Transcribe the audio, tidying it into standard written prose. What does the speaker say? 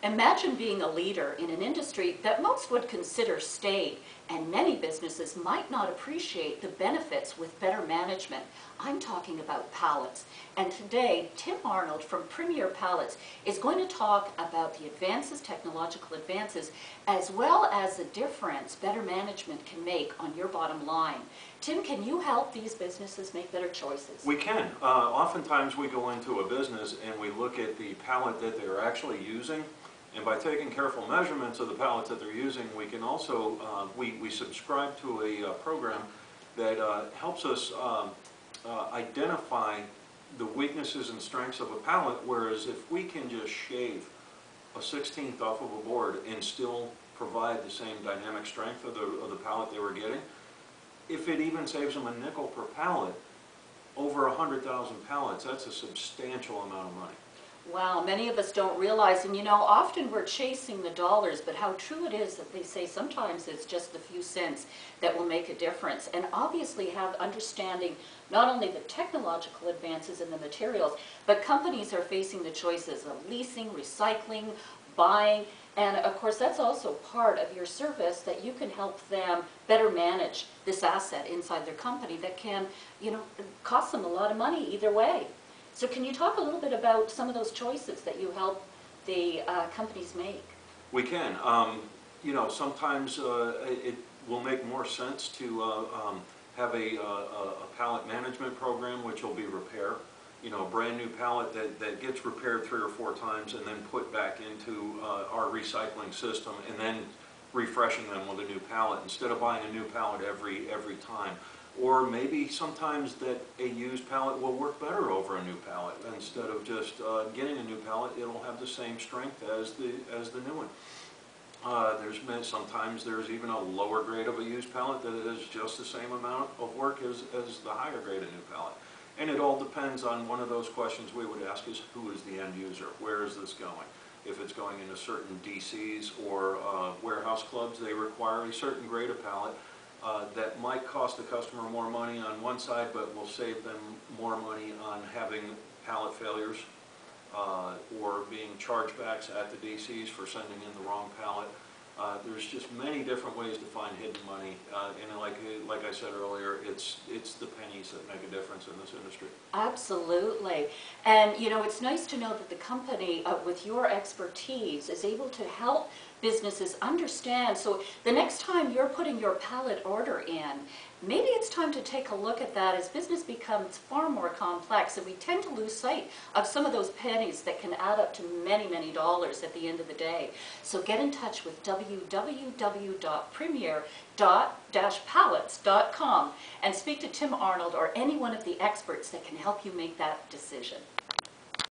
Imagine being a leader in an industry that most would consider staid, and many businesses might not appreciate the benefits with better management. I'm talking about pallets. And today, Tim Arnold from Premier Pallets is going to talk about the advances, technological advances, as well as the difference better management can make on your bottom line. Tim, can you help these businesses make better choices? We can. Oftentimes we go into a business and we look at the pallet that they're actually using, and by taking careful measurements of the pallets that they're using, we can also, we subscribe to a program that helps us identify the weaknesses and strengths of a pallet, whereas if we can just shave a 1/16th off of a board and still provide the same dynamic strength of the pallet they were getting, if it even saves them a nickel per pallet, over 100,000 pallets, that's a substantial amount of money. Wow, many of us don't realize, and often we're chasing the dollars, but how true it is that they say sometimes it's just the few cents that will make a difference. And obviously have understanding not only the technological advances in the materials, but companies are facing the choices of leasing, recycling, buying, and of course that's also part of your service, that you can help them better manage this asset inside their company that can, cost them a lot of money either way. So can you talk a little bit about some of those choices that you help the companies make? We can. Sometimes it will make more sense to have a pallet management program, which will be repair. A brand new pallet that gets repaired 3 or 4 times and then put back into our recycling system, and then refreshing them with a new pallet instead of buying a new pallet every time. Or maybe sometimes that a used pallet will work better over a new pallet. Instead of just getting a new pallet, it'll have the same strength as the new one. Sometimes there's even a lower grade of a used pallet that is just the same amount of work as the higher grade of new pallet. And it all depends on one of those questions we would ask is, who is the end user? Where is this going? If it's going into certain DCs or warehouse clubs, they require a certain grade of pallet that might cost the customer more money on one side, but will save them more money on having pallet failures or being chargebacks at the DCs for sending in the wrong pallet. There's just many different ways to find hidden money, and like I said earlier, it's the pennies that make a difference in this industry. Absolutely. And it's nice to know that the company, with your expertise, is able to help businesses understand. So the next time you're putting your pallet order in, maybe it's time to take a look at that as business becomes far more complex, and we tend to lose sight of some of those pennies that can add up to many, many dollars at the end of the day. So get in touch with www.premier-pallets.com and speak to Tim Arnold or any one of the experts that can help you make that decision.